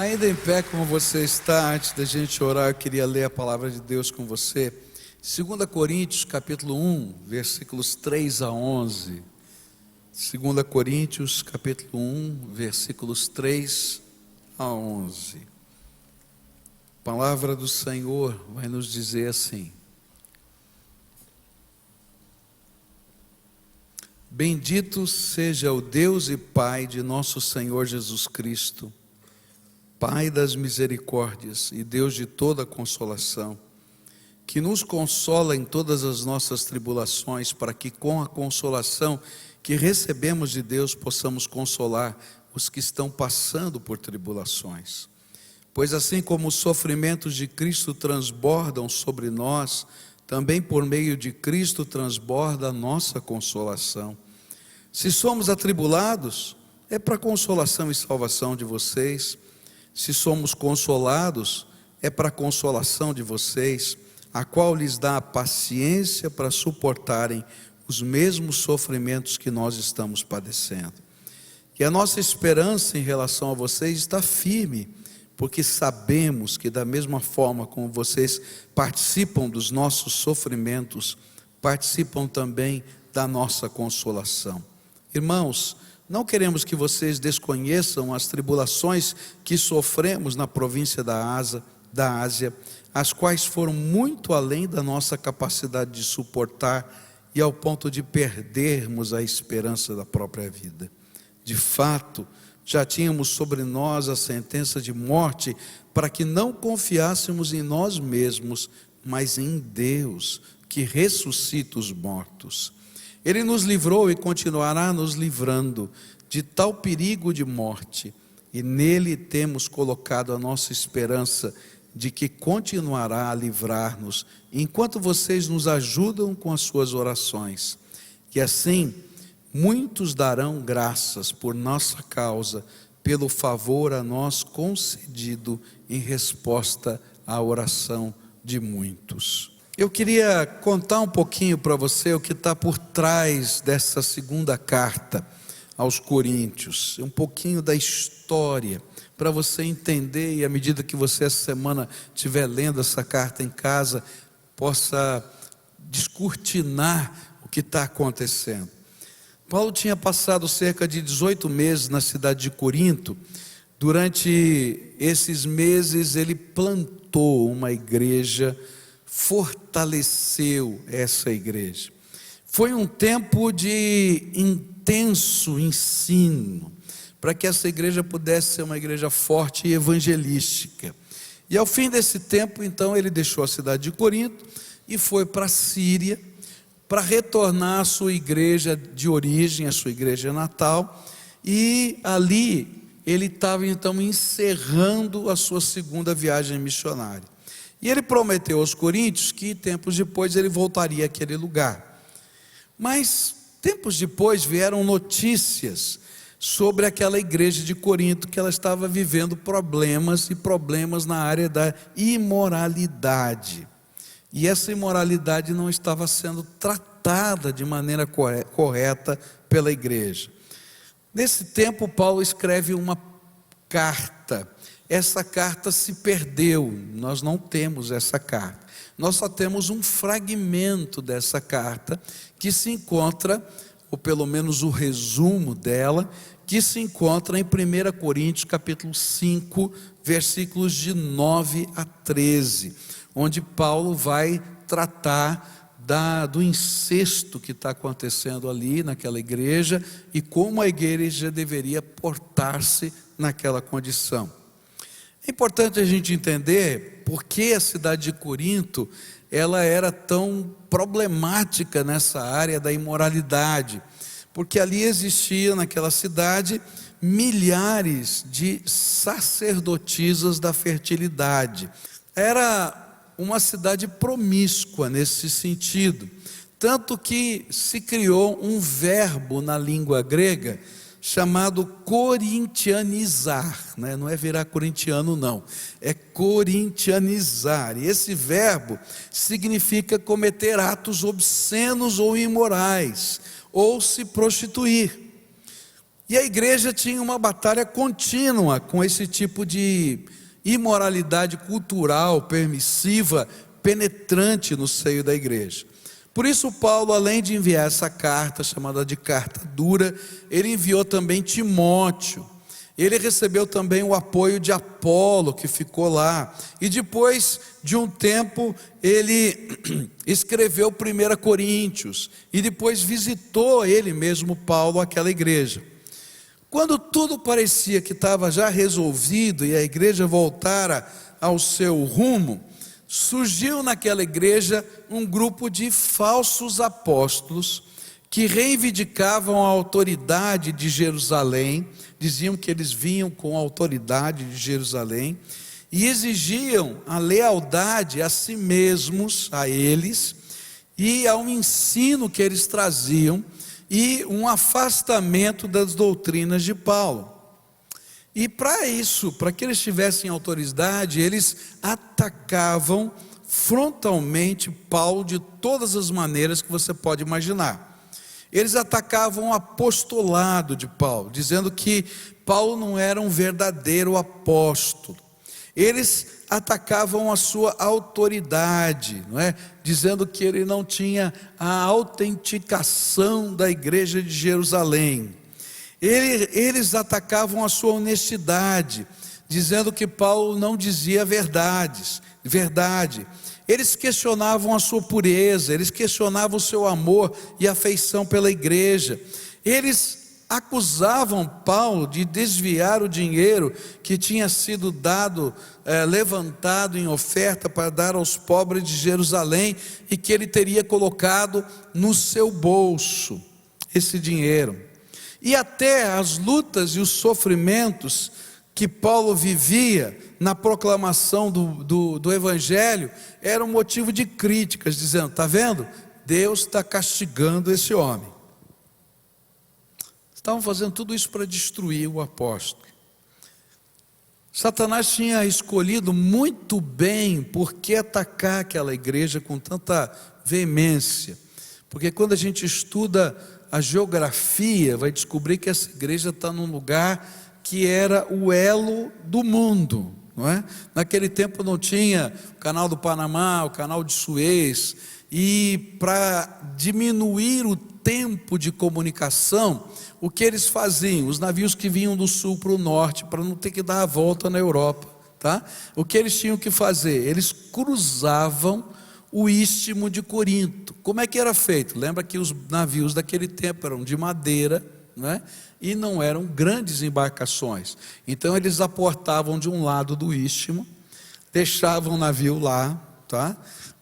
Ainda em pé como você está, antes da gente orar, eu queria ler a palavra de Deus com você. 2 Coríntios capítulo 1, versículos 3 a 11. 2 Coríntios capítulo 1, versículos 3 a 11. A palavra do Senhor vai nos dizer assim: Bendito seja o Deus e Pai de nosso Senhor Jesus Cristo, Pai das misericórdias e Deus de toda consolação, que nos consola em todas as nossas tribulações, para que com a consolação que recebemos de Deus possamos consolar os que estão passando por tribulações. Pois assim como os sofrimentos de Cristo transbordam sobre nós, também por meio de Cristo transborda a nossa consolação. Se somos atribulados, é para a consolação e salvação de vocês. Se somos consolados, é para a consolação de vocês, a qual lhes dá a paciência para suportarem os mesmos sofrimentos que nós estamos padecendo. E a nossa esperança em relação a vocês está firme, porque sabemos que da mesma forma como vocês participam dos nossos sofrimentos, participam também da nossa consolação. Irmãos, não queremos que vocês desconheçam as tribulações que sofremos na província da Ásia, as quais foram muito além da nossa capacidade de suportar e ao ponto de perdermos a esperança da própria vida. De fato, já tínhamos sobre nós a sentença de morte, para que não confiássemos em nós mesmos, mas em Deus, que ressuscita os mortos. Ele nos livrou e continuará nos livrando de tal perigo de morte, e nele temos colocado a nossa esperança de que continuará a livrar-nos, enquanto vocês nos ajudam com as suas orações. E assim, muitos darão graças por nossa causa, pelo favor a nós concedido em resposta à oração de muitos. Eu queria contar um pouquinho para você o que está por trás dessa segunda carta aos Coríntios, um pouquinho da história, para você entender, e à medida que você essa semana estiver lendo essa carta em casa, possa descortinar o que está acontecendo. Paulo tinha passado cerca de 18 meses na cidade de Corinto. Durante esses meses ele plantou uma igreja, fortaleceu essa igreja. Foi um tempo de intenso ensino, para que essa igreja pudesse ser uma igreja forte e evangelística. E ao fim desse tempo, então, ele deixou a cidade de Corinto e foi para a Síria, para retornar à sua igreja de origem, à sua igreja natal, e ali ele estava então encerrando a sua segunda viagem missionária. E ele prometeu aos coríntios que tempos depois ele voltaria àquele lugar. Mas tempos depois vieram notícias sobre aquela igreja de Corinto, que ela estava vivendo problemas na área da imoralidade. E essa imoralidade não estava sendo tratada de maneira correta pela igreja. Nesse tempo, Paulo escreve uma carta. Essa carta se perdeu, nós não temos essa carta. Nós só temos um fragmento dessa carta, que se encontra, ou pelo menos o resumo dela, que se encontra em 1 Coríntios capítulo 5, versículos de 9 a 13, onde Paulo vai tratar do incesto que está acontecendo ali naquela igreja, e como a igreja deveria portar-se naquela condição. É importante a gente entender por que a cidade de Corinto ela era tão problemática nessa área da imoralidade, porque ali existia naquela cidade milhares de sacerdotisas da fertilidade. Era uma cidade promíscua nesse sentido, tanto que se criou um verbo na língua grega chamado corintianizar, né? Não é virar corintiano não, é corintianizar, e esse verbo significa cometer atos obscenos ou imorais, ou se prostituir. E a igreja tinha uma batalha contínua com esse tipo de imoralidade cultural, permissiva, penetrante no seio da igreja. Por isso Paulo, além de enviar essa carta, chamada de carta dura, ele enviou também Timóteo. Ele recebeu também o apoio de Apolo, que ficou lá. E depois de um tempo, ele escreveu 1 Coríntios. E depois visitou ele mesmo, Paulo, aquela igreja. Quando tudo parecia que estava já resolvido e a igreja voltara ao seu rumo, surgiu naquela igreja um grupo de falsos apóstolos que reivindicavam a autoridade de Jerusalém, diziam que eles vinham com a autoridade de Jerusalém e exigiam a lealdade a si mesmos, a eles, e ao ensino que eles traziam, e um afastamento das doutrinas de Paulo. E para isso, para que eles tivessem autoridade, eles atacavam frontalmente Paulo de todas as maneiras que você pode imaginar. Eles atacavam o apostolado de Paulo, dizendo que Paulo não era um verdadeiro apóstolo. Eles atacavam a sua autoridade, não é? Dizendo que ele não tinha a autenticação da igreja de Jerusalém. Eles atacavam a sua honestidade, dizendo que Paulo não dizia verdade. Eles questionavam a sua pureza, eles questionavam o seu amor e afeição pela igreja. Eles acusavam Paulo de desviar o dinheiro que tinha sido levantado em oferta para dar aos pobres de Jerusalém, e que ele teria colocado no seu bolso esse dinheiro. E até as lutas e os sofrimentos que Paulo vivia na proclamação do Evangelho eram motivo de críticas, dizendo: está vendo? Deus está castigando esse homem. Estavam fazendo tudo isso para destruir o apóstolo. Satanás tinha escolhido muito bem por que atacar aquela igreja com tanta veemência, porque quando a gente estuda a geografia, vai descobrir que essa igreja está num lugar que era o elo do mundo, não é? Naquele tempo não tinha o canal do Panamá, o canal de Suez, e para diminuir o tempo de comunicação, o que eles faziam? Os navios que vinham do sul para o norte, para não ter que dar a volta na Europa, tá? O que eles tinham que fazer? Eles cruzavam o istmo de Corinto. Como é que era feito? Lembra que os navios daquele tempo eram de madeira, né? E não eram grandes embarcações. Então eles aportavam de um lado do istmo, deixavam o navio lá, tá?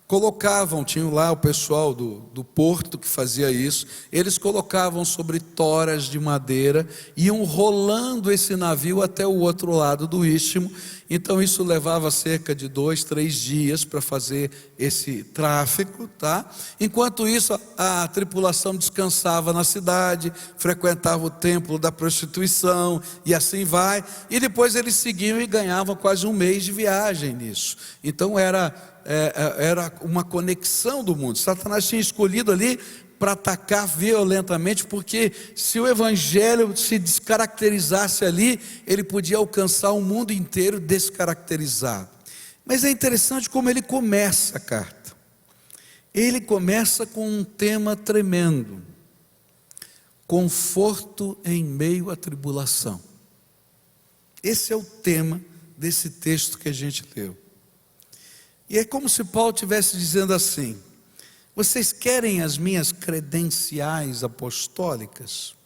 Colocavam, tinham lá o pessoal do porto que fazia isso, eles colocavam sobre toras de madeira, iam rolando esse navio até o outro lado do istmo. Então isso levava cerca de 2, 3 dias para fazer esse tráfego, tá? Enquanto isso a tripulação descansava na cidade, frequentava o templo da prostituição e assim vai, e depois eles seguiam e ganhavam quase um mês de viagem nisso. Então era uma conexão do mundo. Satanás tinha escolhido ali para atacar violentamente, porque se o evangelho se descaracterizasse ali, ele podia alcançar o mundo inteiro descaracterizado. Mas é interessante como ele começa a carta. Ele começa com um tema tremendo: conforto em meio à tribulação. Esse é o tema desse texto que a gente leu. E é como se Paulo estivesse dizendo assim: vocês querem as minhas credenciais apostólicas?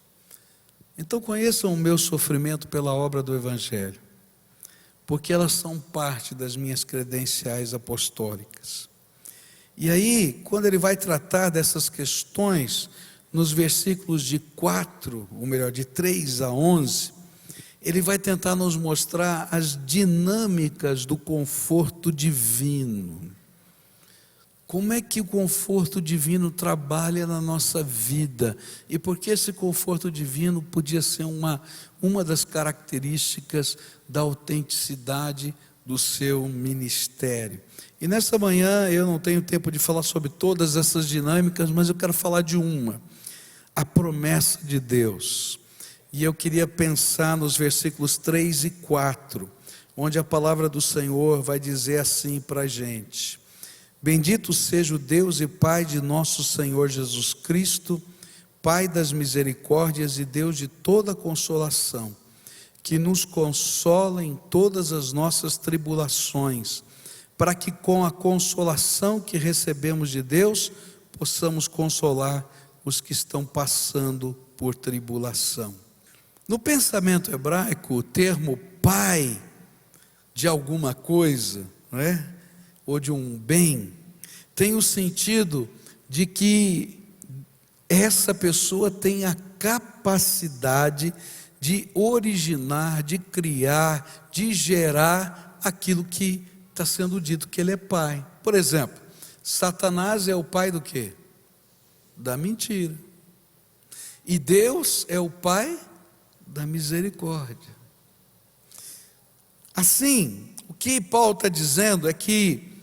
Então conheçam o meu sofrimento pela obra do Evangelho, porque elas são parte das minhas credenciais apostólicas. E aí, quando ele vai tratar dessas questões, nos versículos de 3 a 11, ele vai tentar nos mostrar as dinâmicas do conforto divino. Como é que o conforto divino trabalha na nossa vida? E por que esse conforto divino podia ser uma das características da autenticidade do seu ministério? E nessa manhã eu não tenho tempo de falar sobre todas essas dinâmicas, mas eu quero falar de uma: a promessa de Deus. E eu queria pensar nos versículos 3 e 4, onde a palavra do Senhor vai dizer assim para a gente: bendito seja o Deus e Pai de nosso Senhor Jesus Cristo, Pai das misericórdias e Deus de toda consolação, que nos consola em todas as nossas tribulações, para que com a consolação que recebemos de Deus, possamos consolar os que estão passando por tribulação. No pensamento hebraico, o termo pai de alguma coisa, não é? Ou de um bem, tem o sentido de que essa pessoa tem a capacidade de originar, de criar, de gerar aquilo que está sendo dito que ele é pai. Por exemplo, Satanás é o pai do quê? Da mentira. E Deus é o pai da misericórdia. Assim, o que Paulo está dizendo é que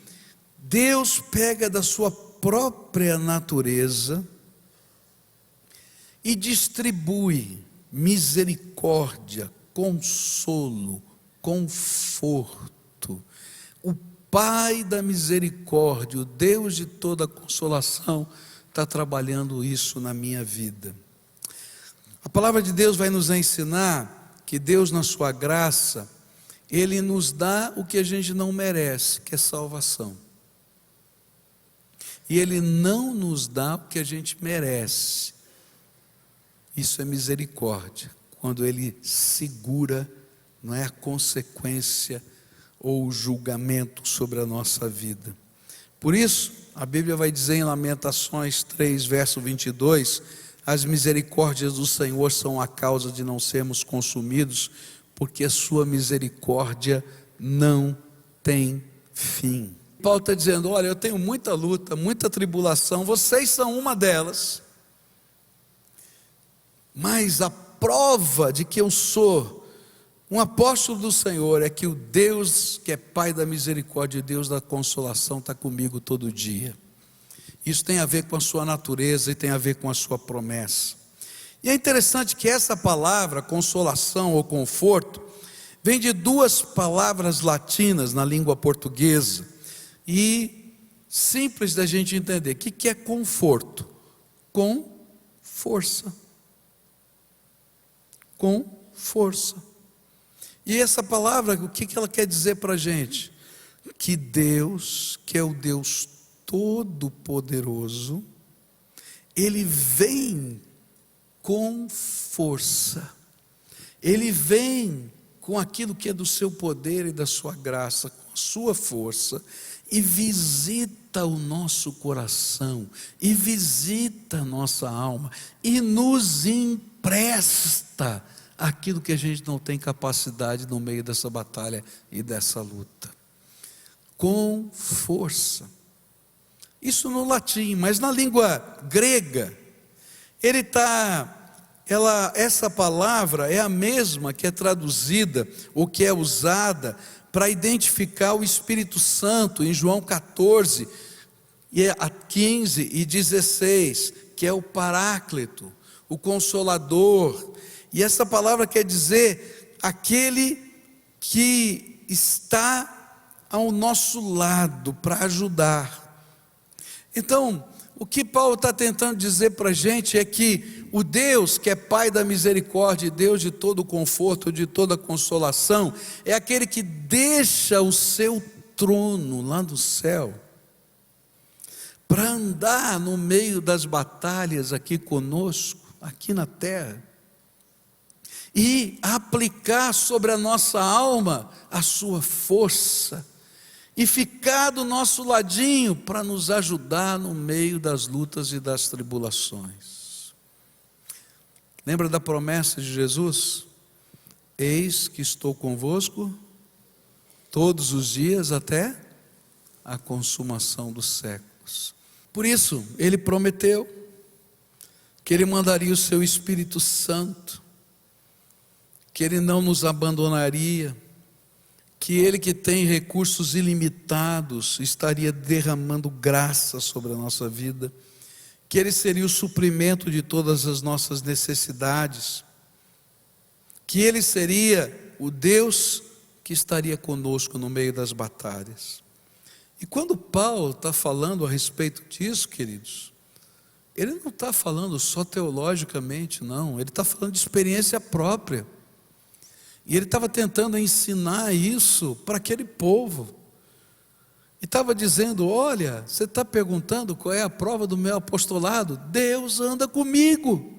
Deus pega da sua própria natureza e distribui misericórdia, consolo, conforto. O Pai da misericórdia, o Deus de toda consolação, está trabalhando isso na minha vida. A palavra de Deus vai nos ensinar que Deus, na sua graça, Ele nos dá o que a gente não merece, que é salvação. E Ele não nos dá o que a gente merece. Isso é misericórdia, quando Ele segura, não é, a consequência ou o julgamento sobre a nossa vida. Por isso, a Bíblia vai dizer em Lamentações 3, verso 22, as misericórdias do Senhor são a causa de não sermos consumidos, porque a sua misericórdia não tem fim. Paulo está dizendo, olha, eu tenho muita luta, muita tribulação, vocês são uma delas, mas a prova de que eu sou um apóstolo do Senhor é que o Deus que é Pai da misericórdia e Deus da consolação está comigo todo dia. Isso tem a ver com a sua natureza e tem a ver com a sua promessa. E é interessante que essa palavra, consolação ou conforto, vem de duas palavras latinas na língua portuguesa. E simples da gente entender. O que é conforto? Com força. Com força. E essa palavra, o que ela quer dizer para a gente? Que Deus, que é o Deus Todo-Poderoso, Ele vem com força, Ele vem com aquilo que é do seu poder e da sua graça, com a sua força, e visita o nosso coração, e visita a nossa alma, e nos empresta aquilo que a gente não tem capacidade no meio dessa batalha e dessa luta, com força. Isso no latim, mas na língua grega, essa palavra é a mesma que é traduzida, ou que é usada para identificar o Espírito Santo em João 14, 15 e 16, que é o Paráclito, o Consolador. E essa palavra quer dizer aquele que está ao nosso lado para ajudar. Então, o que Paulo está tentando dizer para a gente é que o Deus que é Pai da misericórdia e Deus de todo conforto, de toda consolação, é aquele que deixa o seu trono lá no céu, para andar no meio das batalhas aqui conosco, aqui na terra, e aplicar sobre a nossa alma a sua força, e ficar do nosso ladinho para nos ajudar no meio das lutas e das tribulações. Lembra da promessa de Jesus? Eis que estou convosco todos os dias até a consumação dos séculos. Por isso, Ele prometeu que Ele mandaria o seu Espírito Santo, que Ele não nos abandonaria, que Ele, que tem recursos ilimitados, estaria derramando graça sobre a nossa vida, que Ele seria o suprimento de todas as nossas necessidades, que Ele seria o Deus que estaria conosco no meio das batalhas. E quando Paulo está falando a respeito disso, queridos, ele não está falando só teologicamente, não, ele está falando de experiência própria. E ele estava tentando ensinar isso para aquele povo. E estava dizendo: olha, você está perguntando qual é a prova do meu apostolado? Deus anda comigo.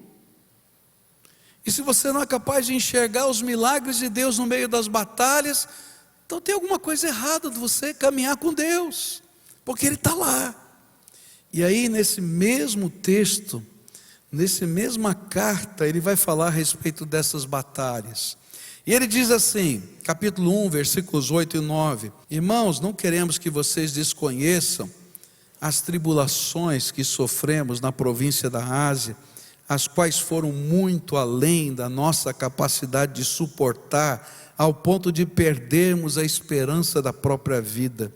E se você não é capaz de enxergar os milagres de Deus no meio das batalhas, então tem alguma coisa errada de você caminhar com Deus, porque Ele está lá. E aí nesse mesmo texto, nessa mesma carta, ele vai falar a respeito dessas batalhas. E ele diz assim, capítulo 1, versículos 8 e 9: irmãos, não queremos que vocês desconheçam as tribulações que sofremos na província da Ásia, as quais foram muito além da nossa capacidade de suportar, ao ponto de perdermos a esperança da própria vida.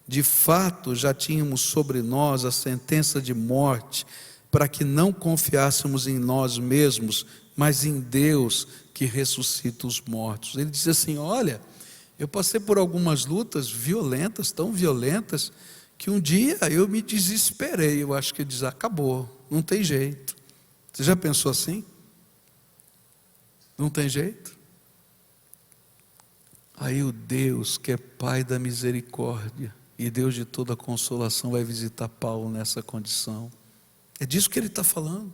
De fato, já tínhamos sobre nós a sentença de morte, para que não confiássemos em nós mesmos, mas em Deus que ressuscita os mortos. Ele diz assim: olha, eu passei por algumas lutas violentas, tão violentas, que um dia eu me desesperei. Eu acho que ele diz: acabou, não tem jeito. Você já pensou assim? Não tem jeito? Aí o Deus que é Pai da misericórdia e Deus de toda consolação vai visitar Paulo nessa condição. É disso que ele está falando.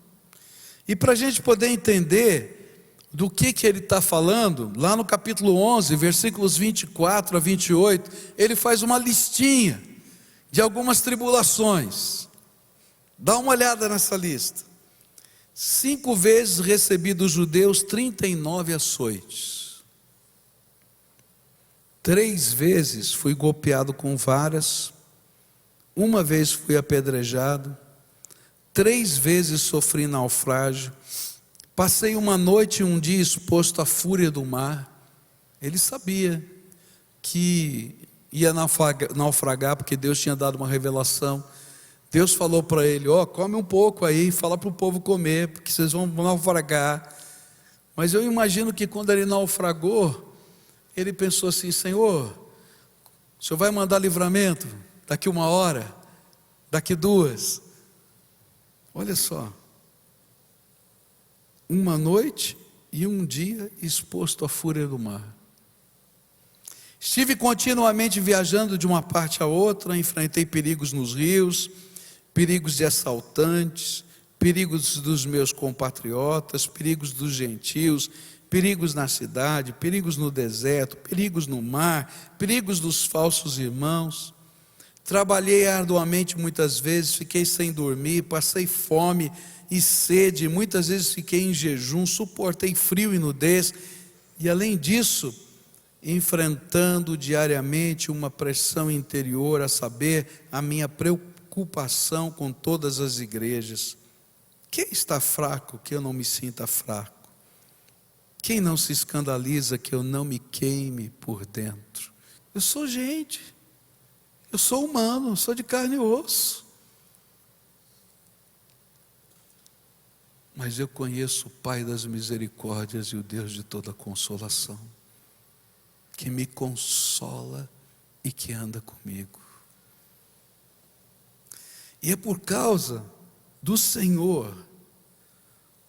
E para a gente poder entender do que ele está falando, lá no capítulo 11, versículos 24 a 28, ele faz uma listinha de algumas tribulações. Dá uma olhada nessa lista. 5 vezes recebi dos judeus 39 açoites. 3 vezes fui golpeado com varas. 1 vez fui apedrejado. 3 vezes sofri naufrágio. Passei uma noite e um dia exposto à fúria do mar. Ele sabia que ia naufragar, porque Deus tinha dado uma revelação. Deus falou para ele: ó, come um pouco aí, fala para o povo comer, porque vocês vão naufragar. Mas eu imagino que quando ele naufragou, ele pensou assim: Senhor, o Senhor vai mandar livramento daqui 1 hora, daqui 2. Olha só, 1 noite e 1 dia exposto à fúria do mar. Estive continuamente viajando de uma parte a outra, enfrentei perigos nos rios, perigos de assaltantes, perigos dos meus compatriotas, perigos dos gentios, perigos na cidade, perigos no deserto, perigos no mar, perigos dos falsos irmãos. Trabalhei arduamente muitas vezes, fiquei sem dormir, passei fome e sede, muitas vezes fiquei em jejum, suportei frio e nudez, e além disso, enfrentando diariamente uma pressão interior, a saber, a minha preocupação com todas as igrejas. Quem está fraco que eu não me sinta fraco? Quem não se escandaliza que eu não me queime por dentro? Eu sou gente, eu sou humano, sou de carne e osso. Mas eu conheço o Pai das misericórdias e o Deus de toda consolação, que me consola e que anda comigo. E é por causa do Senhor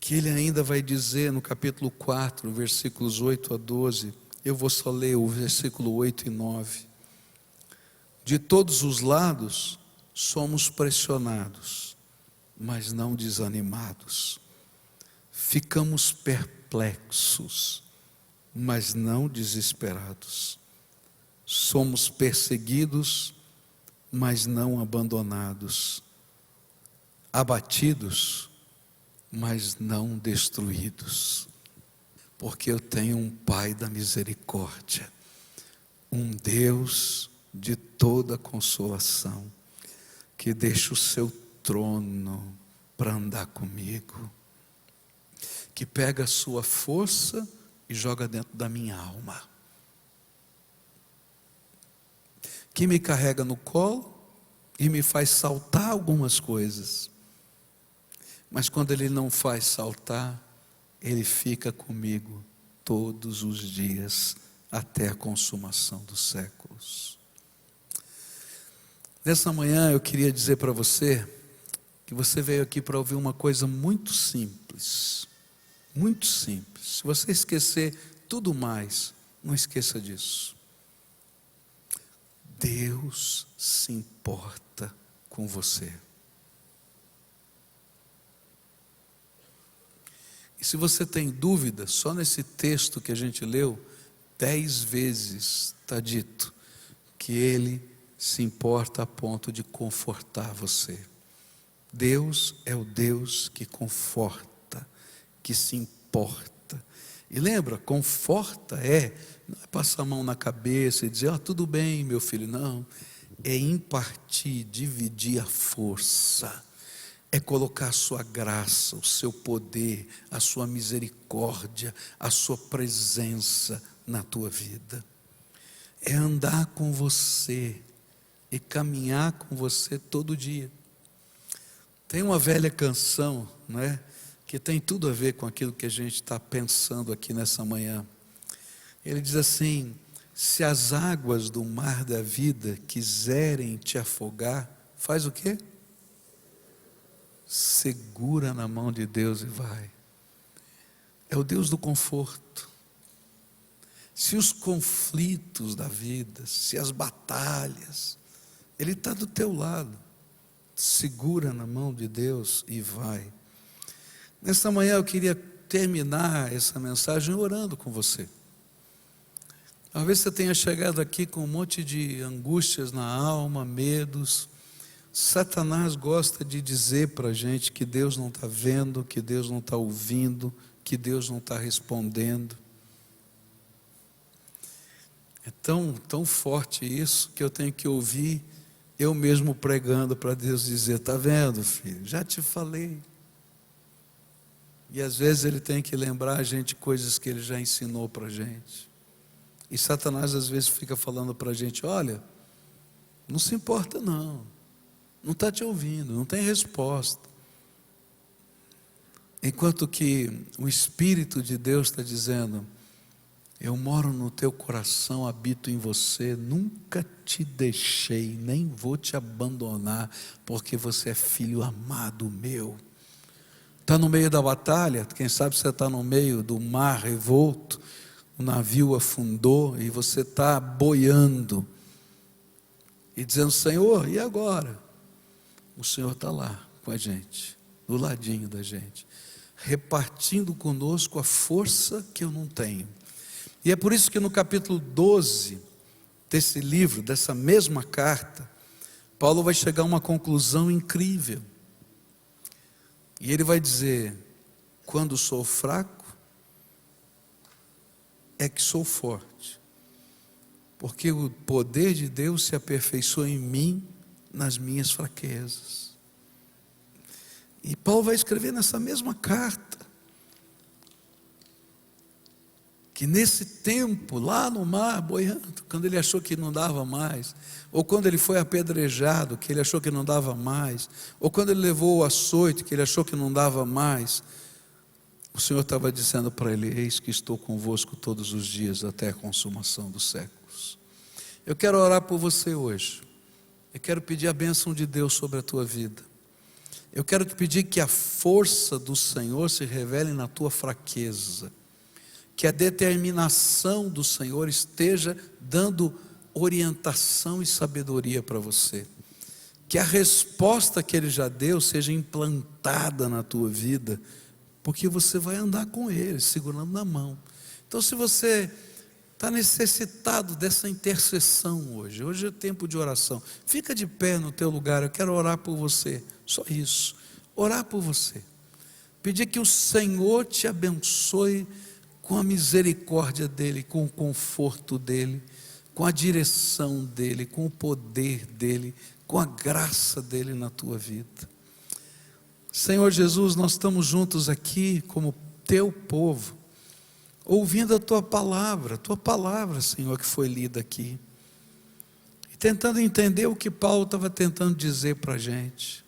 que ele ainda vai dizer no capítulo 4, versículos 8 a 12, eu vou só ler o versículo 8 e 9. De todos os lados somos pressionados, mas não desanimados. Ficamos perplexos, mas não desesperados. Somos perseguidos, mas não abandonados. Abatidos, mas não destruídos. Porque eu tenho um Pai da misericórdia, um Deus de toda consolação, que deixa o seu trono para andar comigo, que pega a sua força e joga dentro da minha alma, que me carrega no colo e me faz saltar algumas coisas, mas quando Ele não faz saltar, Ele fica comigo todos os dias, até a consumação dos séculos. Nessa manhã eu queria dizer para você, que você veio aqui para ouvir uma coisa muito simples. Muito simples. Se você esquecer tudo mais, não esqueça disso. Deus se importa com você. E se você tem dúvida, só nesse texto que a gente leu, 10 vezes está dito que Ele se importa a ponto de confortar você. Deus é o Deus que conforta, que se importa. E lembra, conforta não é passar a mão na cabeça e dizer, tudo bem, meu filho, não. É impartir, dividir a força. É colocar a sua graça, o seu poder, a sua misericórdia, a sua presença na tua vida. É andar com você e caminhar com você todo dia. Tem uma velha canção, não é? Que tem tudo a ver com aquilo que a gente está pensando aqui nessa manhã. Ele diz assim: se as águas do mar da vida quiserem te afogar, faz o quê? Segura na mão de Deus e vai. É o Deus do conforto. Se os conflitos da vida, se as batalhas, Ele está do teu lado. Segura na mão de Deus e vai. Nesta manhã eu queria terminar essa mensagem orando com você. Talvez você tenha chegado aqui com um monte de angústias na alma, medos. Satanás gosta de dizer para a gente que Deus não está vendo, que Deus não está ouvindo, que Deus não está respondendo. É tão forte isso que eu tenho que ouvir eu mesmo pregando para Deus dizer, está vendo, filho, já te falei. E às vezes Ele tem que lembrar a gente coisas que Ele já ensinou para a gente. E Satanás às vezes fica falando para a gente, olha, não se importa não está te ouvindo, não tem resposta. Enquanto que o Espírito de Deus está dizendo, eu moro no teu coração, habito em você, nunca te deixei, nem vou te abandonar, porque você é filho amado meu. Está no meio da batalha, quem sabe você está no meio do mar revolto, o navio afundou e você está boiando, e dizendo, Senhor, e agora? O Senhor está lá com a gente, do ladinho da gente, repartindo conosco a força que eu não tenho. E é por isso que no capítulo 12 desse livro, dessa mesma carta, Paulo vai chegar a uma conclusão incrível. E ele vai dizer, quando sou fraco, é que sou forte. Porque o poder de Deus se aperfeiçoa em mim, nas minhas fraquezas. E Paulo vai escrever nessa mesma carta, que nesse tempo, lá no mar, boiando, quando ele achou que não dava mais, ou quando ele foi apedrejado, que ele achou que não dava mais, ou quando ele levou o açoite, que ele achou que não dava mais, o Senhor estava dizendo para ele, eis que estou convosco todos os dias, até a consumação dos séculos. Eu quero orar por você hoje. Eu quero pedir a bênção de Deus sobre a tua vida. Eu quero te pedir que a força do Senhor se revele na tua fraqueza. Que a determinação do Senhor esteja dando orientação e sabedoria para você. Que a resposta que Ele já deu seja implantada na tua vida, porque você vai andar com Ele, segurando na mão. Então, se você está necessitado dessa intercessão hoje é tempo de oração, fica de pé no teu lugar, eu quero orar por você, só isso, orar por você, pedir que o Senhor te abençoe com a misericórdia dEle, com o conforto dEle, com a direção dEle, com o poder dEle, com a graça dEle na tua vida. Senhor Jesus, nós estamos juntos aqui como teu povo, ouvindo a tua palavra, Senhor, que foi lida aqui, e tentando entender o que Paulo estava tentando dizer para a gente.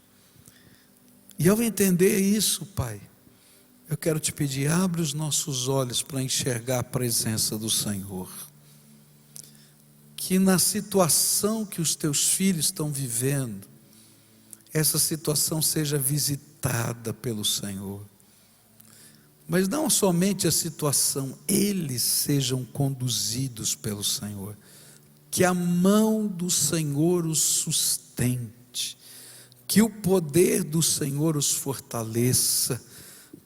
E ao entender isso, Pai, eu quero te pedir, abre os nossos olhos para enxergar a presença do Senhor. Que na situação que os teus filhos estão vivendo, essa situação seja visitada pelo Senhor. Mas não somente a situação, eles sejam conduzidos pelo Senhor. Que a mão do Senhor os sustente, que o poder do Senhor os fortaleça,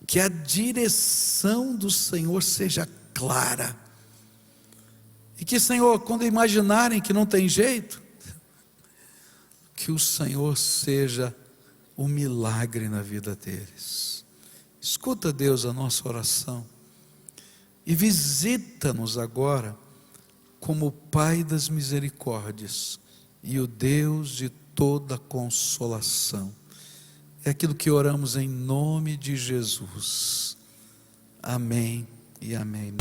que a direção do Senhor seja clara. E que, Senhor, quando imaginarem que não tem jeito, que o Senhor seja o milagre na vida deles. Escuta, Deus, a nossa oração e visita-nos agora como o Pai das misericórdias e o Deus de toda consolação. É aquilo que oramos em nome de Jesus. Amém e amém.